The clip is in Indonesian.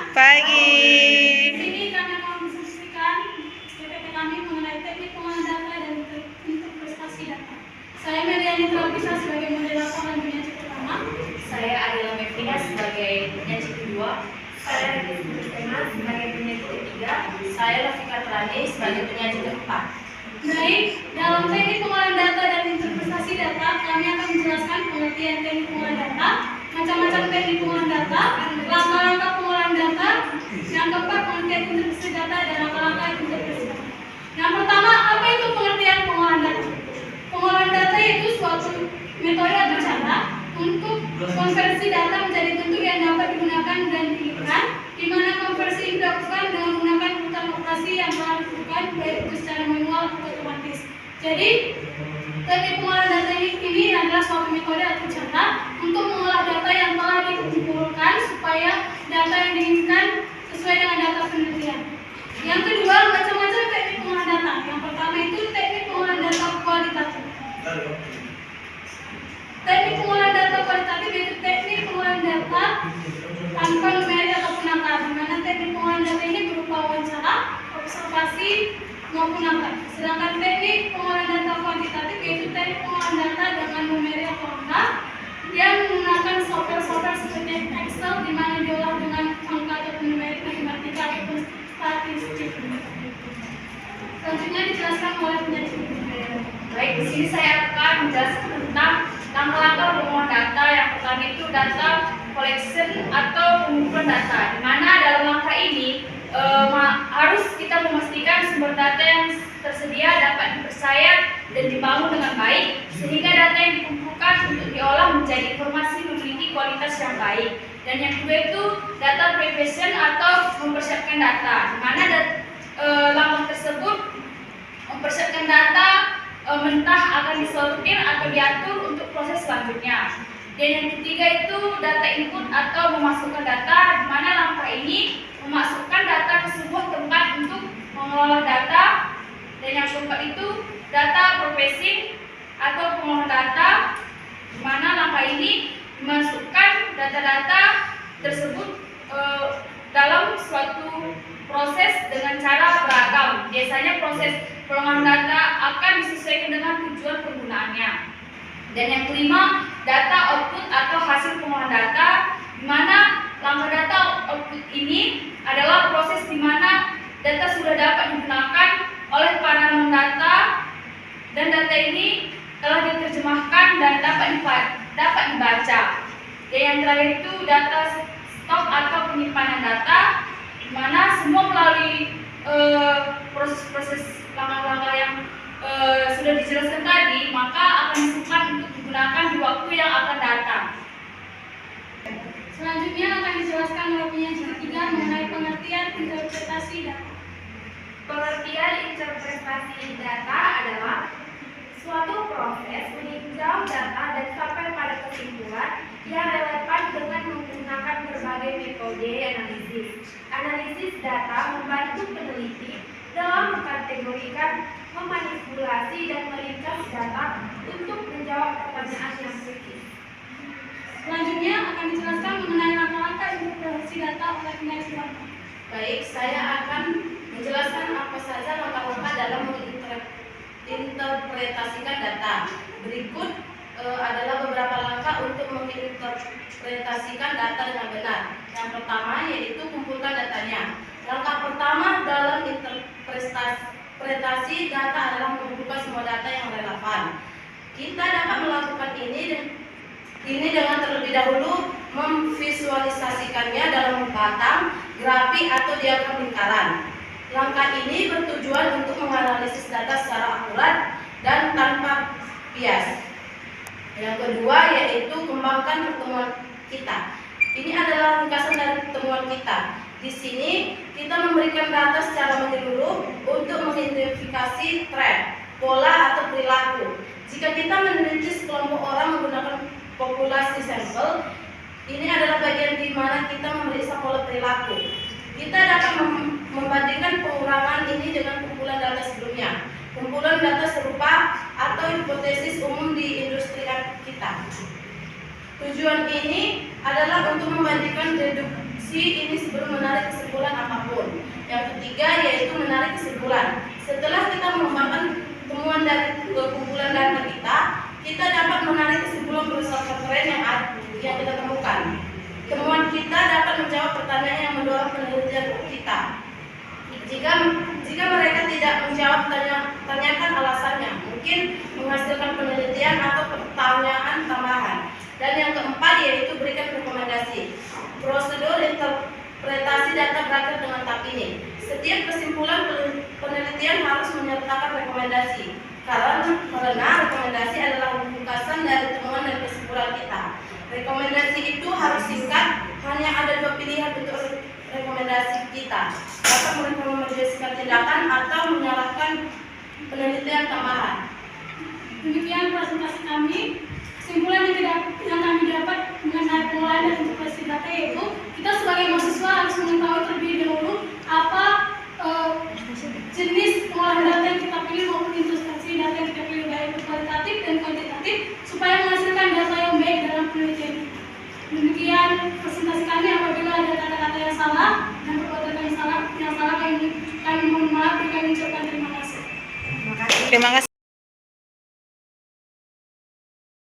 Pagi. Di sini kami akan mendiskusikan PPT kami mengenai teknik pengolahan data dan interpretasi data. Saya Meliani Travisa sebagai moderator dan penyaji pertama. Saya Adela Mevina sebagai penyaji kedua. Saya Rizky Tema sebagai penyaji ketiga. Saya Rafika Trani sebagai penyaji keempat. Baik, dalam teknik pengolahan data dan interpretasi data, kami akan menjelaskan pengertian teknik pengolahan data, macam-macam teknik pengolahan data, langkah-langkah pengolahan data, yang keempat pengertian interpretasi data dan langkah-langkah interpretasi data. Yang pertama, apa itu pengertian pengolahan data? Pengolahan data itu suatu metode atau cara untuk konversi data menjadi bentuk yang dapat digunakan dan diinginkan, di mana konversi ini dilakukan dengan menggunakan urutan operasi yang telah dilakukan baik itu secara manual atau otomatis. Jadi, teknik pengolahan data ini adalah suatu metode atau cara untuk mengolah data yang telah dikumpulkan supaya data yang diinginkan sesuai dengan data penelitian. Yang kedua, macam-macam teknik pengolahan data. Yang pertama itu teknik pengolahan data kualitatif. Teknik pengolahan data kualitatif yaitu teknik pengolahan data tanpa numerik ataupun angka, di mana teknik pengolahan data ini berupa wawancara, observasi maupun angka. Sedangkan teknik pengolahan data kuantitatif yaitu teknik pengolahan data dengan numerik atau angka yang menggunakan software seperti Excel, di mana diolah dengan angka ataupun numerik, matematika ataupun statistik. Selanjutnya dijelaskan oleh penyaji. Baik, di sini saya akan menjelaskan tentang langkah-langkah pengolahan data. Yang pertama itu data collection atau pengumpulan data, di mana dalam langkah ini harus kita memastikan sumber data yang tersedia dapat dipercaya dan dibangun dengan baik, sehingga data yang dikumpulkan untuk diolah menjadi informasi memiliki kualitas yang baik. Dan yang kedua itu data preparation atau mempersiapkan data, di mana langkah tersebut mempersiapkan data mentah akan disortir atau diatur untuk proses selanjutnya. Dan yang ketiga itu data input atau memasukkan data, di mana langkah ini memasukkan data ke sebuah tempat untuk mengelola data. Dan yang keempat itu data processing atau pengolahan data, di mana langkah ini memasukkan data-data tersebut dalam suatu proses dengan cara beragam. Biasanya proses pengolahan data akan disesuaikan dengan tujuan penggunaannya. Dan yang kelima, data output atau hasil pengolahan data, di mana langkah data output ini adalah proses di mana data sudah dapat digunakan oleh para non-data dan data ini telah diterjemahkan dan dapat dibaca. Dan yang terakhir itu data stok atau penyimpanan data, di mana semua melalui proses-proses langkah-langkah yang sudah dijelaskan tadi, maka akan disimpan untuk digunakan di waktu yang akan datang. Selanjutnya akan dijelaskan oleh penyaji ketiga mengenai pengertian interpretasi data. Pengertian interpretasi data adalah suatu proses meninjau data dan sampai pada kesimpulan yang relevan dengan menggunakan berbagai metode analisis. Analisis data membantu peneliti dalam mengkategorikan, memanipulasi, dan meringkas data untuk menjawab pertanyaan yang kritis. Selanjutnya akan dijelaskan mengenai langkah-langkah interpretasi data oleh penyaji pertama. Baik, saya akan menjelaskan apa saja langkah-langkah dalam menginterpretasikan data. Berikut adalah beberapa langkah untuk menginterpretasikan data dengan benar. Yang pertama yaitu kumpulkan datanya. Langkah pertama dalam interpretasi data adalah mengumpulkan semua data yang relevan. Kita dapat melakukan ini dengan terlebih dahulu memvisualisasikannya dalam batang, grafik atau diagram lingkaran. Langkah ini bertujuan untuk menganalisis data secara akurat dan tanpa bias. Yang kedua yaitu kembangkan pertemuan kita. Ini adalah ringkasan dari pertemuan kita. Di sini kita memberikan data secara menyeluruh untuk mengidentifikasi tren, pola atau perilaku. Jika kita meneliti sekelompok orang menggunakan populasi sampel, ini adalah bagian di mana kita memeriksa pola perilaku. Kita dapat membandingkan pengurangan ini dengan kumpulan data sebelumnya. Kumpulan data serupa atau hipotesis umum di industri kita. Tujuan ini adalah untuk membandingkan deduksi diskusi ini sebelum menarik kesimpulan apapun. Yang ketiga yaitu menarik kesimpulan. Setelah kita mengembangkan temuan dari kumpulan data kita dapat menarik kesimpulan berdasarkan tren yang kita temukan. Temuan kita dapat menjawab pertanyaan yang mendorong penelitian kita. Jika mereka tidak menjawab, tanyakan alasannya, mungkin menghasilkan penelitian atau pertanyaan tambahan. Dan yang keempat yaitu berikan rekomendasi. Prosedur interpretasi data berakhir dengan tahap ini. Setiap kesimpulan penelitian harus menyertakan rekomendasi, karena rekomendasi adalah ringkasan dari temuan dan kesimpulan kita. Rekomendasi itu harus singkat, hanya ada 2 pilihan untuk rekomendasi kita, dapat merekomendasikan tindakan atau menyalahkan penelitian tambahan. Demikian presentasi kami. Kesimpulan yang kami dapat mengenai pengolahan dan interpretasi data yaitu kita sebagai mahasiswa harus mengetahui terlebih dahulu apa jenis pengolahan data yang kita pilih maupun interpretasi data yang kita pilih, baik kualitatif dan kuantitatif, supaya menghasilkan data yang baik dalam penelitian. Demikian presentasi kami. Apabila ada kata-kata yang salah dan perbuatan yang salah kami mohon maaf dan kami ucapkan terima kasih. Terima kasih.